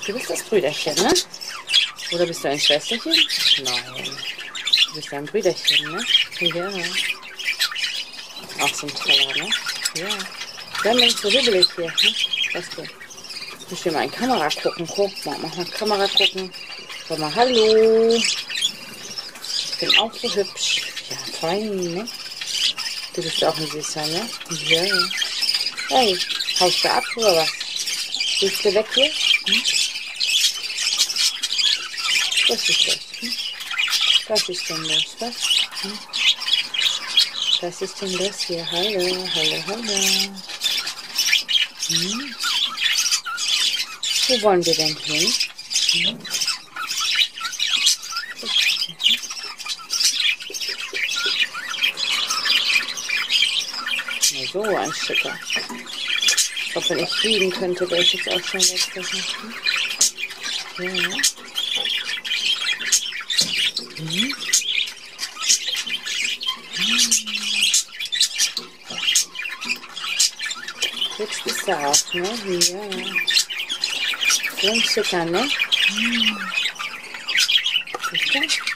Du bist das Brüderchen, ne? Oder bist du ein Schwesterchen? Nein. Du bist ein Brüderchen, ne? Ja. Auch so ein Teller, ne? Ja. Dann bin ich so hibbelig hier, ne? Was du? Ich muss hier mal in die Kamera gucken. Guck mal, mach mal Kamera gucken. Sag mal, hallo. Ich bin auch so hübsch. Ja, fein, ne? Du bist auch ein Süßer, ne? Ja. Hey, haust du ab oder was? Gehst du weg hier? Hm? Was ist das? Hm? Was ist denn das? Was? Hm? Was ist denn das hier? Hallo, hallo, hallo. Hm? Wo wollen wir denn hin? Hm? Na so, ein Schicker. Ich glaube, wenn ich fliegen könnte, wäre ich jetzt auch schon weg. Ja. Hm? Jetzt bist du auch, ne? Ja. So ein Schicker, ne? Siehst du?